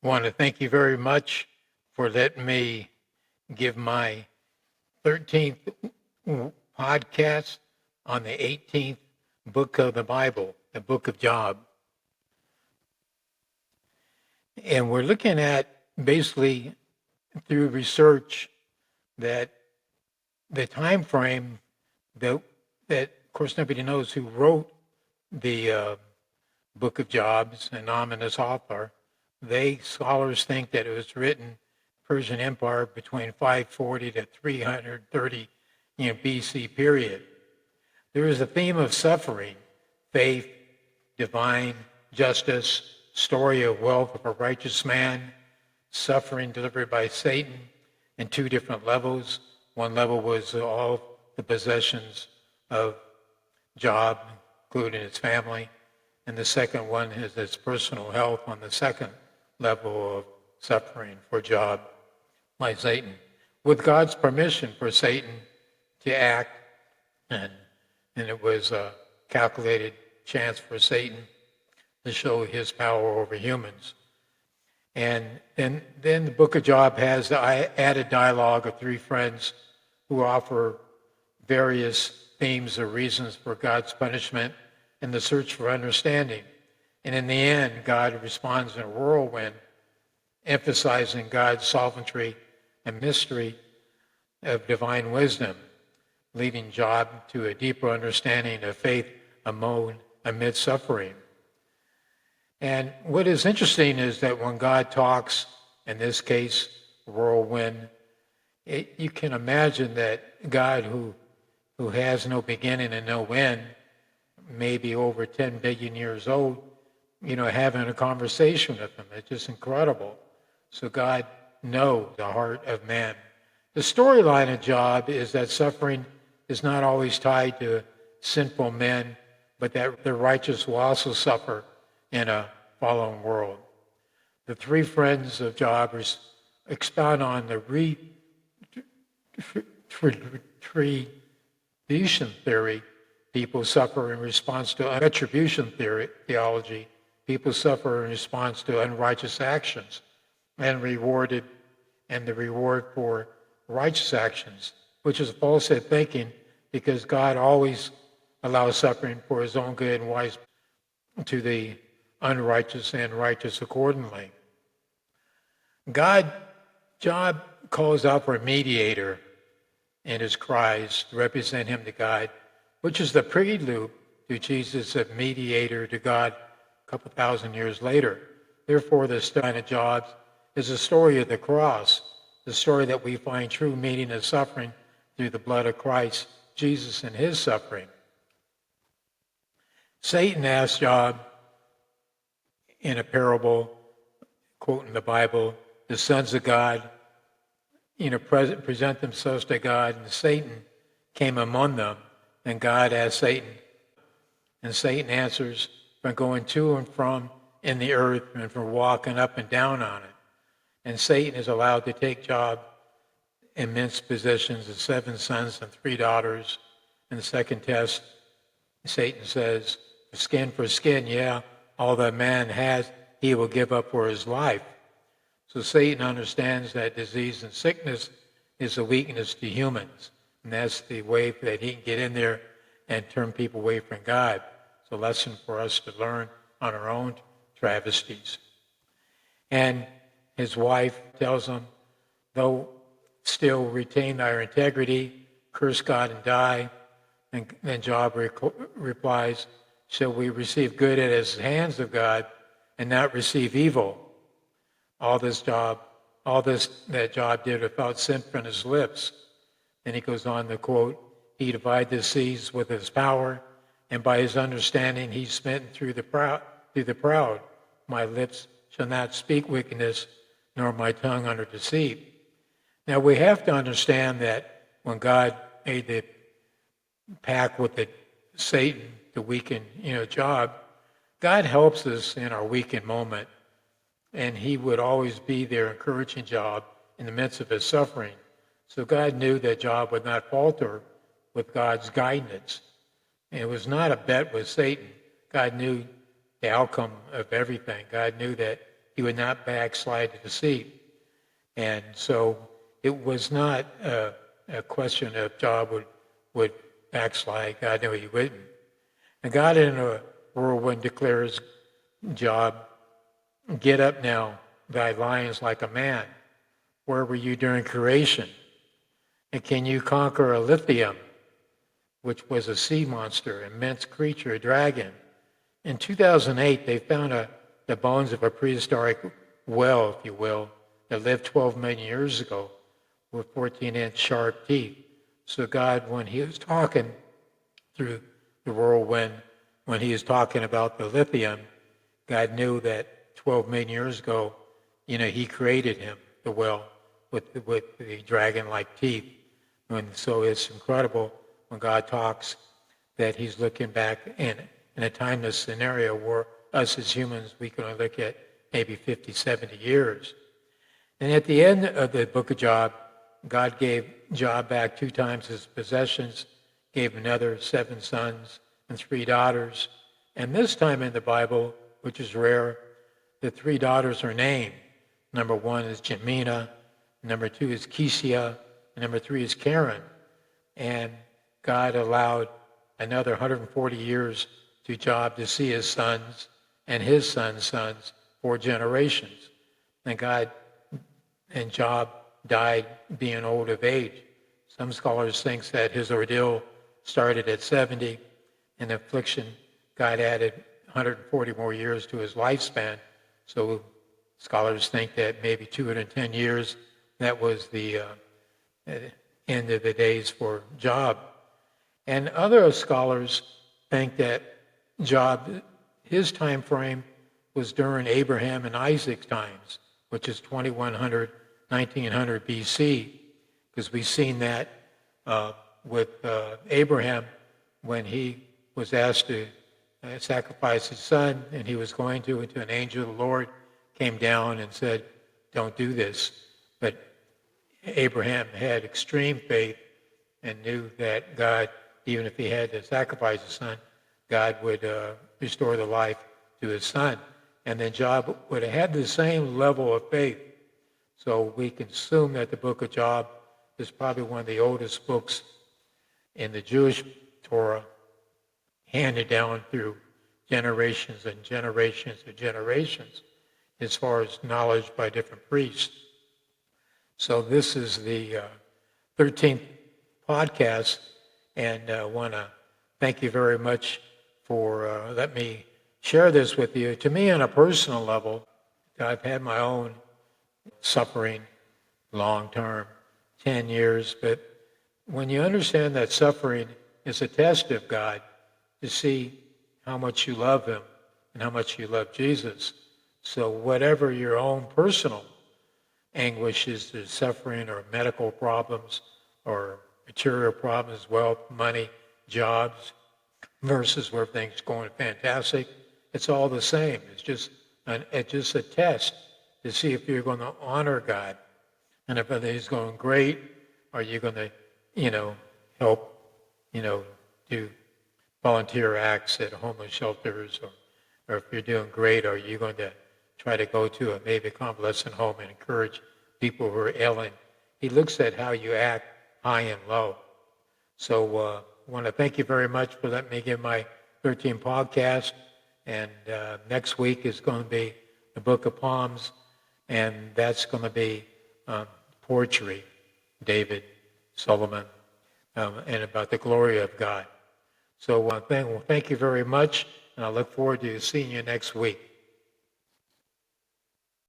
I want to thank you very much for letting me give my 13th podcast on the 18th book of the Bible, the book of Job. And we're looking at basically through research that the time frame that of course nobody knows who wrote the book of Job, an anonymous author. Scholars think that it was written Persian Empire between 540 to 330 BC period. There is a theme of suffering, faith, divine justice, story of wealth of a righteous man, suffering delivered by Satan in two different levels. One level was all the possessions of Job, including his family, and the second one is his personal health on the second level of suffering for Job by Satan, with God's permission for Satan to act, and it was a calculated chance for Satan to show his power over humans. And then the book of Job has the added dialogue of three friends who offer various themes or reasons for God's punishment and the search for understanding. And in the end, God responds in a whirlwind, emphasizing God's sovereignty and mystery of divine wisdom, leading Job to a deeper understanding of faith amid suffering. And what is interesting is that when God talks, in this case, whirlwind, you can imagine that God, who has no beginning and no end, maybe over 10 billion years old, having a conversation with him. It's just incredible. So God knows the heart of man. The storyline of Job is that suffering is not always tied to sinful men, but that the righteous will also suffer in a fallen world. The three friends of Job expound on the retribution theory. People suffer in response to retribution theology. People suffer in response to unrighteous actions and the reward for righteous actions, which is falsehood thinking, because God always allows suffering for his own good and wise to the unrighteous and righteous accordingly. Job calls out for a mediator in his cries to represent him to God, which is the prelude to Jesus, a mediator to God a couple thousand years later. Therefore, the story of Job is a story of the cross, the story that we find true meaning of suffering through the blood of Christ, Jesus, and his suffering. Satan asked Job in a parable, quoting the Bible, the sons of God, present themselves to God, and Satan came among them, and God asked Satan, and Satan answers by going to and from in the earth and for walking up and down on it. And Satan is allowed to take Job immense possessions of 7 sons and 3 daughters. In the second test, Satan says, skin for skin, yeah, all that man has, he will give up for his life. So Satan understands that disease and sickness is a weakness to humans. And that's the way that he can get in there and turn people away from God. It's a lesson for us to learn on our own travesties. And his wife tells him, though still retain thy integrity, curse God and die. And then Job replies, shall we receive good at his hands of God and not receive evil? All this that Job did without sin from his lips. Then he goes on to quote, he divided the seas with his power, and by his understanding he smitten through the proud. My lips shall not speak wickedness, nor my tongue under deceit. Now we have to understand that when God made the pact with Satan to weaken, Job, God helps us in our weakened moment, and he would always be there encouraging Job in the midst of his suffering. So God knew that Job would not falter with God's guidance. And it was not a bet with Satan. God knew the outcome of everything. God knew that he would not backslide to deceit. And so it was not a question of Job would backslide. God knew he wouldn't. And God in a whirlwind declares, Job, get up now, thy lions like a man. Where were you during creation? And can you conquer a lithium, which was a sea monster, immense creature, a dragon? In 2008, they found the bones of a prehistoric whale, if you will, that lived 12 million years ago with 14-inch sharp teeth. So God, when he was talking through the whirlwind, when he was talking about the lithium, God knew that 12 million years ago, he created him, the whale, with the dragon-like teeth. And so it's incredible when God talks that he's looking back in a timeless scenario where us as humans, we can only look at maybe 50, 70 years. And at the end of the book of Job, God gave Job back 2 times his possessions, gave another 7 sons and 3 daughters. And this time in the Bible, which is rare, the 3 daughters are named. Number 1 is Jemina, number 2 is Kesia, and number 3 is Karen. And God allowed another 140 years to Job to see his sons and his sons' sons 4 generations. And Job died being old of age. Some scholars think that his ordeal started at 70, and affliction, God added 140 more years to his lifespan. So scholars think that maybe 210 years, that was the end of the days for Job. And other scholars think that Job, his time frame was during Abraham and Isaac's times, which is 2100, 1900 BC, because we've seen that with Abraham when he was asked to sacrifice his son, and he was going to, until an angel of the Lord came down and said, don't do this. But Abraham had extreme faith and knew that God, even if he had to sacrifice his son, God would restore the life to his son. And then Job would have had the same level of faith. So we can assume that the book of Job is probably one of the oldest books in the Jewish Torah, handed down through generations and generations and generations as far as knowledge by different priests. So this is the 13th podcast, and I want to thank you very much for letting me share this with you. To me, on a personal level, I've had my own suffering long-term, 10 years, but when you understand that suffering is a test of God to see how much you love him and how much you love Jesus. So whatever your own personal anguish is, the suffering or medical problems or material problems, wealth, money, jobs, versus where things going fantastic, it's all the same. It's just a test to see if you're going to honor God. And if everything's going great, are you going to, help, do volunteer acts at homeless shelters, or if you're doing great, are you going to try to go to maybe a convalescent home and encourage people who are ailing? He looks at how you act high and low. So I want to thank you very much for letting me give my 13 podcast. And next week is going to be the Book of Psalms, and that's going to be poetry, David, Solomon, and about the glory of God. So thank you very much, and I look forward to seeing you next week.